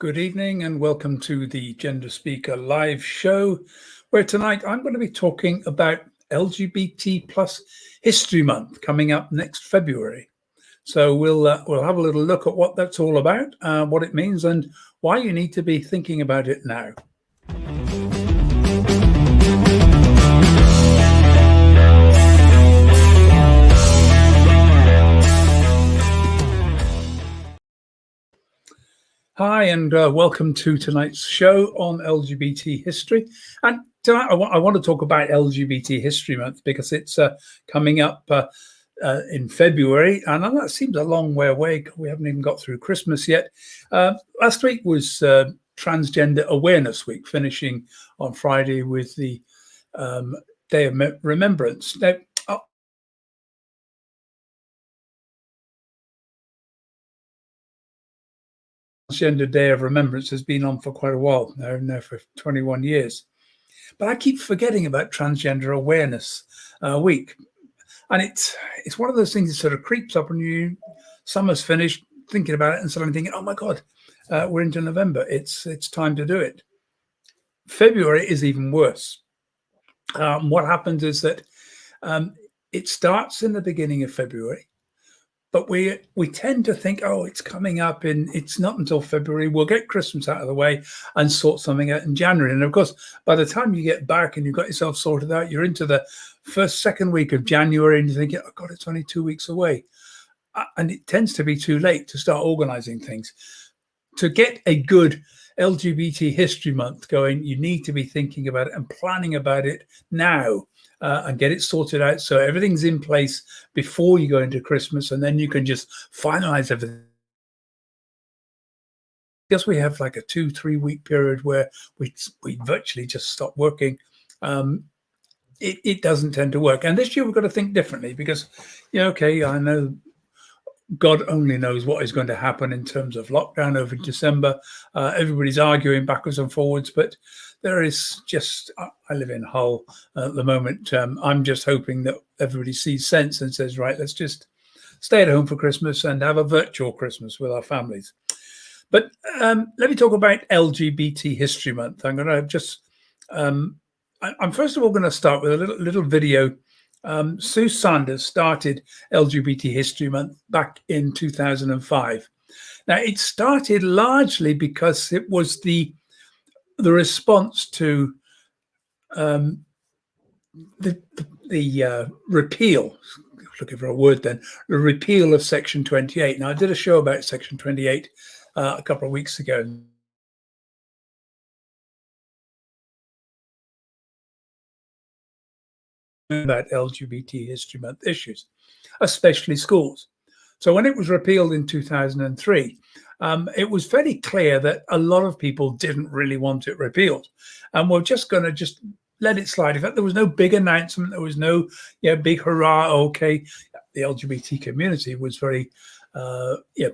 Good evening and welcome to the Gender Speaker live show, where tonight I'm going to be talking about LGBT plus History Month coming up next February. So we'll have a little look at what that's all about, what it means, and why you need to be thinking about it now. Hi, and welcome to tonight's show on LGBT history. And tonight I want to talk about LGBT History Month because it's coming up in February, and that seems a long way away. We haven't even got through Christmas yet. Last week was Transgender Awareness Week, finishing on Friday with the Day of Remembrance. Now, Transgender Day of Remembrance has been on for quite a while now for 21 years. But I keep forgetting about Transgender Awareness Week. And it's one of those things that sort of creeps up when summer's finished, thinking about it and suddenly thinking, oh my God, we're into November. It's time to do it. February is even worse. What happens is that it starts in the beginning of February. But we tend to think, oh, it's coming up it's not until February. We'll get Christmas out of the way and sort something out in January. And of course, by the time you get back and you've got yourself sorted out, you're into the second week of January and you're thinking, oh God, it's only 2 weeks away. And it tends to be too late to start organizing things. To get a good LGBT History Month going, you need to be thinking about it and planning about it now. And get it sorted out so everything's in place before you go into Christmas, and then you can just finalize everything. Because we have like a 2-3 week period where we virtually just stop working. It doesn't tend to work. And this year we've got to think differently because, okay, I know God only knows what is going to happen in terms of lockdown over December. Everybody's arguing backwards and forwards, but there is just, I live in Hull at the moment. I'm just hoping that everybody sees sense and says, right, let's just stay at home for Christmas and have a virtual Christmas with our families. But let me talk about LGBT History Month. I'm going to just, I'm first of all going to start with a little video. Sue Sanders started LGBT History Month back in 2005. Now, it started largely because it was the response to the repeal, looking for a word then, the repeal of Section 28. Now, I did a show about Section 28 a couple of weeks ago. About LGBT History Month issues, especially schools. So when it was repealed in 2003, it was very clear that a lot of people didn't really want it repealed, and we're just going to let it slide. In fact, there was no big announcement. There was no big hurrah. Okay, the LGBT community was very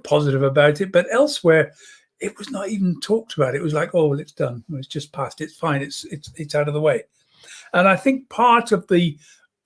positive about it, but elsewhere it was not even talked about. It was like, oh well, it's done. It's just passed. It's fine. It's out of the way. And I think part of the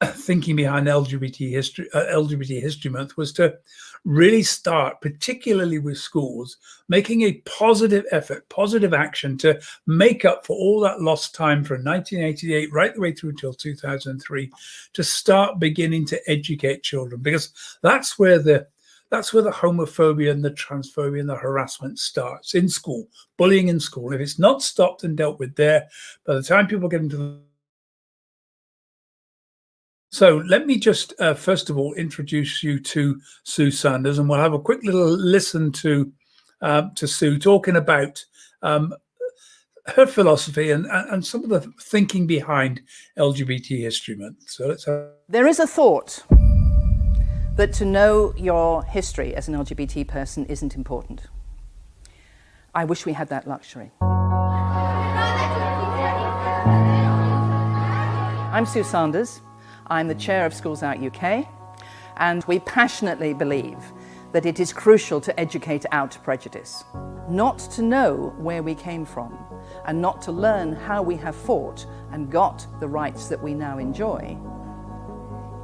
thinking behind LGBT History Month was to really start, particularly with schools, making a positive effort, positive action to make up for all that lost time from 1988 right the way through till 2003, to start beginning to educate children, because that's where the homophobia and the transphobia and the harassment starts, in school, bullying in school. If it's not stopped and dealt with there, by the time people get into the So let me just first of all introduce you to Sue Sanders, and we'll have a quick little listen to Sue talking about her philosophy and some of the thinking behind LGBT History Month. So let's have... There is a thought that to know your history as an LGBT person isn't important. I wish we had that luxury. I'm Sue Sanders. I'm the chair of Schools Out UK, and we passionately believe that it is crucial to educate out prejudice. Not to know where we came from, and not to learn how we have fought and got the rights that we now enjoy,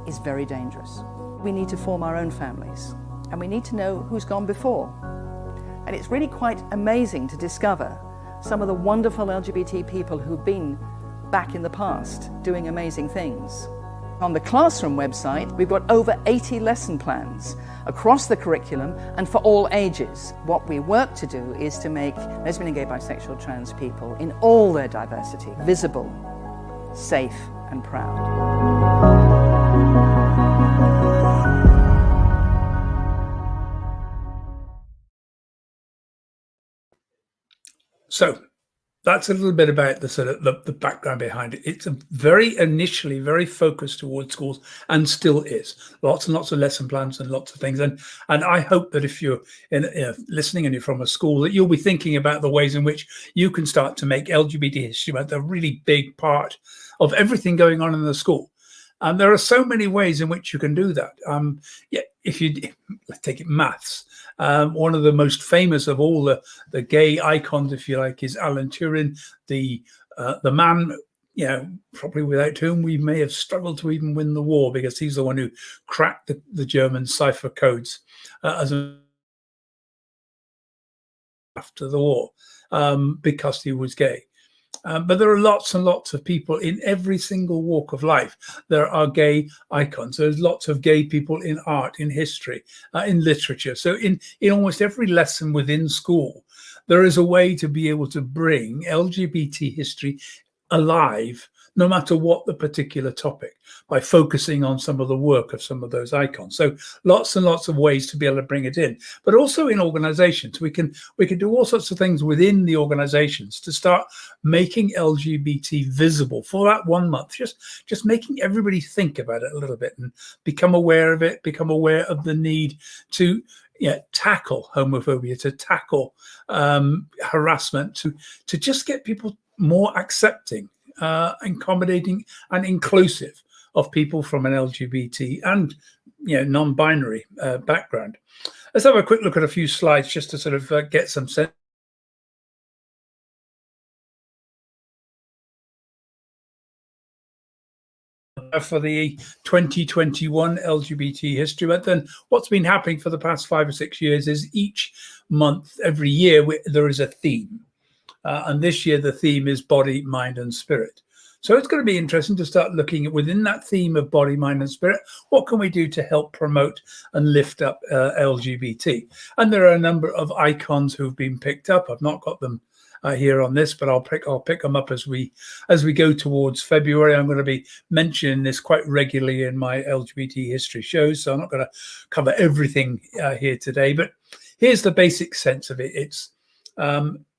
is very dangerous. We need to form our own families, and we need to know who's gone before. And it's really quite amazing to discover some of the wonderful LGBT people who've been back in the past doing amazing things. On the Classroom website, we've got over 80 lesson plans across the curriculum and for all ages. What we work to do is to make lesbian and gay, bisexual, trans people in all their diversity visible, safe and proud. So that's a little bit about the sort of the background behind it. It's a very initially very focused towards schools, and still is. Lots and lots of lesson plans and lots of things. And I hope that if you're listening and you're from a school, that you'll be thinking about the ways in which you can start to make LGBT history month a really big part of everything going on in the school. And there are so many ways in which you can do that. If you take it, maths. One of the most famous of all the gay icons, if you like, is Alan Turing, the man, probably without whom we may have struggled to even win the war, because he's the one who cracked the German cipher codes after the war, because he was gay. But there are lots and lots of people in every single walk of life. There are gay icons. There's lots of gay people in art, in history, in literature. So in almost every lesson within school, there is a way to be able to bring LGBT history alive, no matter what the particular topic, by focusing on some of the work of some of those icons. So lots and lots of ways to be able to bring it in, but also in organizations. We can do all sorts of things within the organizations to start making LGBT visible for that 1 month, just making everybody think about it a little bit and become aware of it, become aware of the need to tackle homophobia, to tackle harassment, to just get people more accepting, accommodating and inclusive of people from an LGBT and non-binary background. Let's have a quick look at a few slides just to sort of get some sense for the 2021 LGBT History Month. And what's been happening for the past 5 or 6 years is each month, every year, there is a theme. And this year, the theme is body, mind, and spirit. So it's going to be interesting to start looking at, within that theme of body, mind, and spirit, what can we do to help promote and lift up LGBT? And there are a number of icons who've been picked up. I've not got them here on this, but I'll pick them up as we go towards February. I'm going to be mentioning this quite regularly in my LGBT history shows, so I'm not going to cover everything here today. But here's the basic sense of it. It's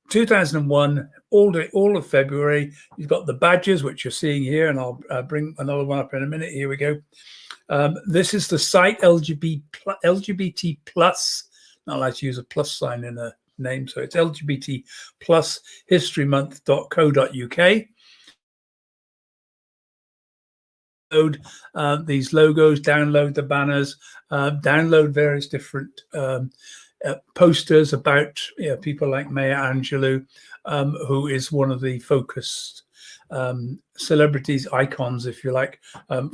2001, all of February. You've got the badges, which you're seeing here, and I'll bring another one up in a minute. Here we go. This is the site LGBT plus. Not allowed to use a plus sign in a name, so it's LGBT plus historymonth.co.uk. These logos, download the banners, download various different posters about people like Maya Angelou, who is one of the focused celebrities, icons, if you like,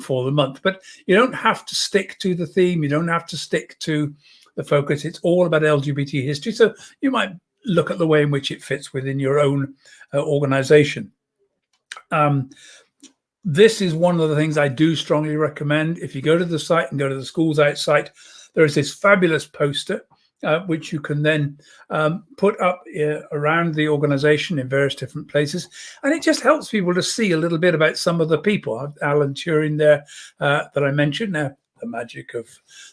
for the month. But you don't have to stick to the theme. You don't have to stick to the focus. It's all about LGBT history. So you might look at the way in which it fits within your own organization. This is one of the things I do strongly recommend. If you go to the site and go to the Schools Out site, there is this fabulous poster which you can then put up around the organization in various different places. And it just helps people to see a little bit about some of the people. Alan Turing there that I mentioned. Now, the magic of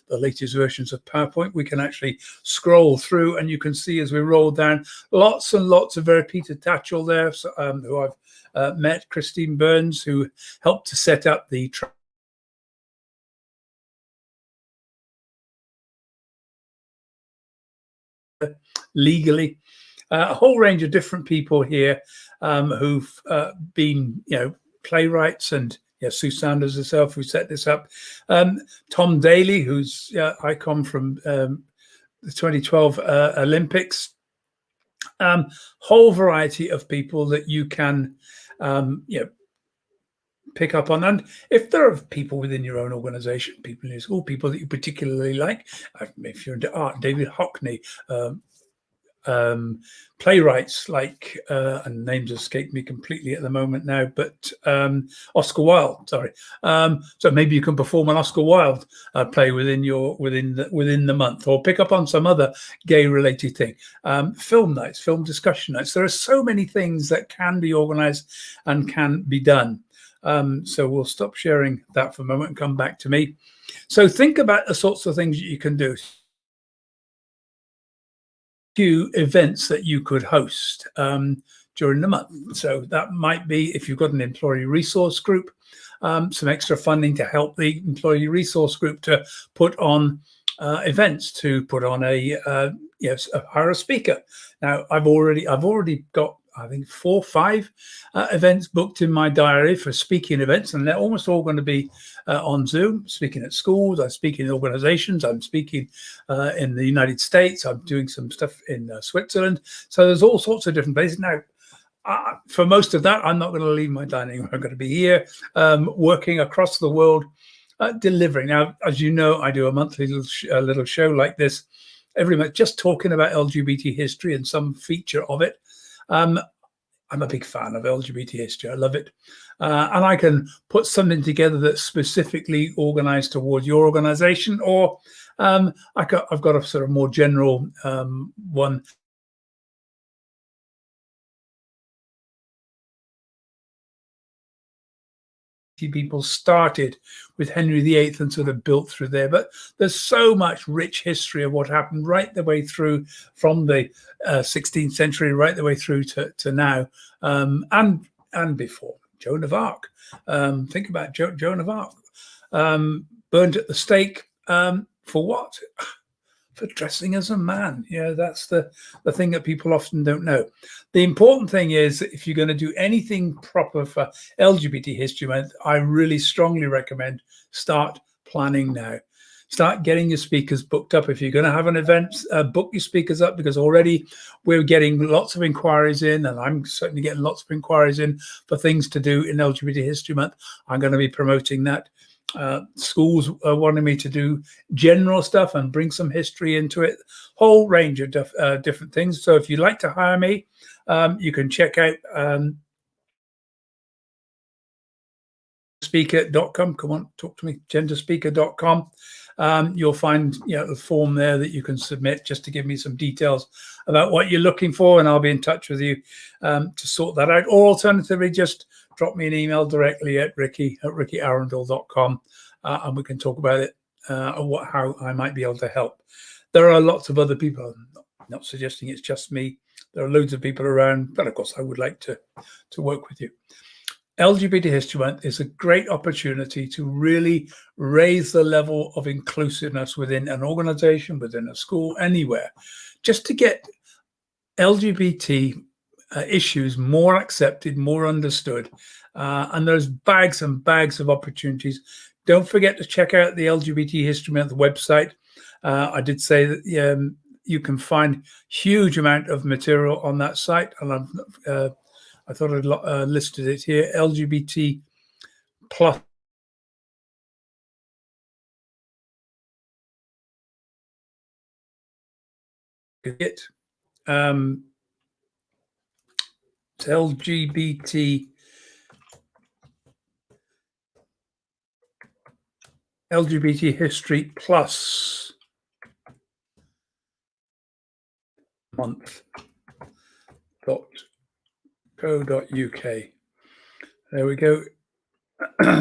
the latest versions of PowerPoint, we can actually scroll through, and you can see as we roll down lots and lots of very Peter Tatchell there, who I've met, Christine Burns, who helped to set up the legally, a whole range of different people here who've been, playwrights, and Sue Sanders herself who set this up. Tom Daly, who's icon from the 2012 Olympics. Whole variety of people that you can, pick up on. And if there are people within your own organization, people in your school, people that you particularly like, if you're into art, David Hockney, playwrights like, and names escape me completely at the moment now, but Oscar Wilde, sorry. So maybe you can perform an Oscar Wilde play within the month, or pick up on some other gay related thing. Film nights, film discussion nights. There are so many things that can be organized and can be done. So we'll stop sharing that for a moment and come back to me. So think about the sorts of things that you can do. Few events that you could host during the month. So that might be, if you've got an employee resource group, some extra funding to help the employee resource group to put on events, to put on hire a speaker. Now I've already got, I think, 4 or 5 events booked in my diary for speaking events, and they're almost all going to be on Zoom. Speaking at schools, I'm speaking in organizations, I'm speaking in the United States, I'm doing some stuff in Switzerland. So there's all sorts of different places. Now, for most of that, I'm not going to leave my dining room. I'm going to be here working across the world, delivering. Now, as you know, I do a monthly little show like this every month, just talking about LGBT history and some feature of it. I'm a big fan of LGBT history. I love it. And I can put something together that's specifically organized towards your organization, or I've got a sort of more general one. People started with Henry VIII and sort of built through there, but there's so much rich history of what happened right the way through from the 16th century right the way through to now, and before. Joan of Arc. Think about Joan of Arc, burned at the stake for what? For dressing as a man. Yeah, that's the thing that people often don't know. The important thing is that if you're going to do anything proper for LGBT History Month, I really strongly recommend start planning now. Start getting your speakers booked up. If you're going to have an event, book your speakers up, because already we're getting lots of inquiries in, and I'm certainly getting lots of inquiries in for things to do in LGBT History Month. I'm going to be promoting that. Schools wanting me to do general stuff and bring some history into it, whole range of different things. So if you'd like to hire me, you can check out speaker.com. Come on, talk to me. genderspeaker.com. You'll find the form there that you can submit just to give me some details about what you're looking for, and I'll be in touch with you to sort that out. Or alternatively, just drop me an email directly at ricky@rickyarundel.com, and we can talk about it, how I might be able to help. There are lots of other people. I'm not suggesting it's just me. There are loads of people around, but of course I would like to work with you. LGBT History Month is a great opportunity to really raise the level of inclusiveness within an organization, within a school, anywhere, just to get LGBT issues more accepted, more understood. And there's bags and bags of opportunities. Don't forget to check out the LGBT History Month website. I did say that you can find huge amount of material on that site, and I thought I'd listed it here. LGBT plus it. It's LGBT History Plus month.co.uk. There we go.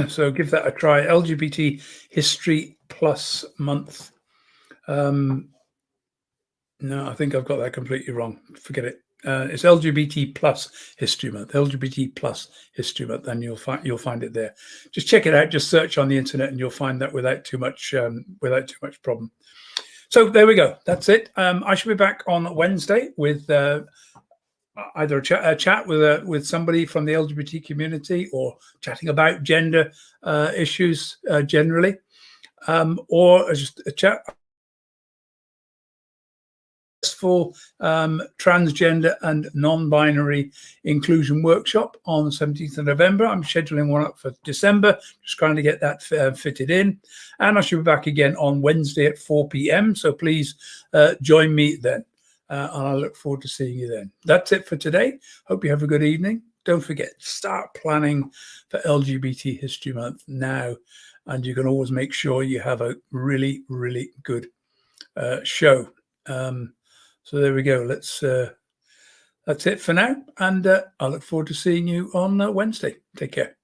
So give that a try. LGBT History Plus month. No, I think I've got that completely wrong. Forget it. It's LGBT Plus History Month. LGBT Plus History Month, and you'll find it there. Just check it out. Just search on the internet, and you'll find that without too much problem. So there we go. That's it. I should be back on Wednesday with either a chat with somebody from the LGBT community, or chatting about gender issues generally, or just a chat full transgender and non-binary inclusion workshop on the 17th of November. I'm scheduling one up for December, just trying to get that fitted in. And I should be back again on Wednesday at 4 p.m. So please join me then. and I look forward to seeing you then. That's it for today. Hope you have a good evening. Don't forget, start planning for LGBT History Month now, and you can always make sure you have a really, really good show. So there we go. That's it for now, and I look forward to seeing you on Wednesday. Take care.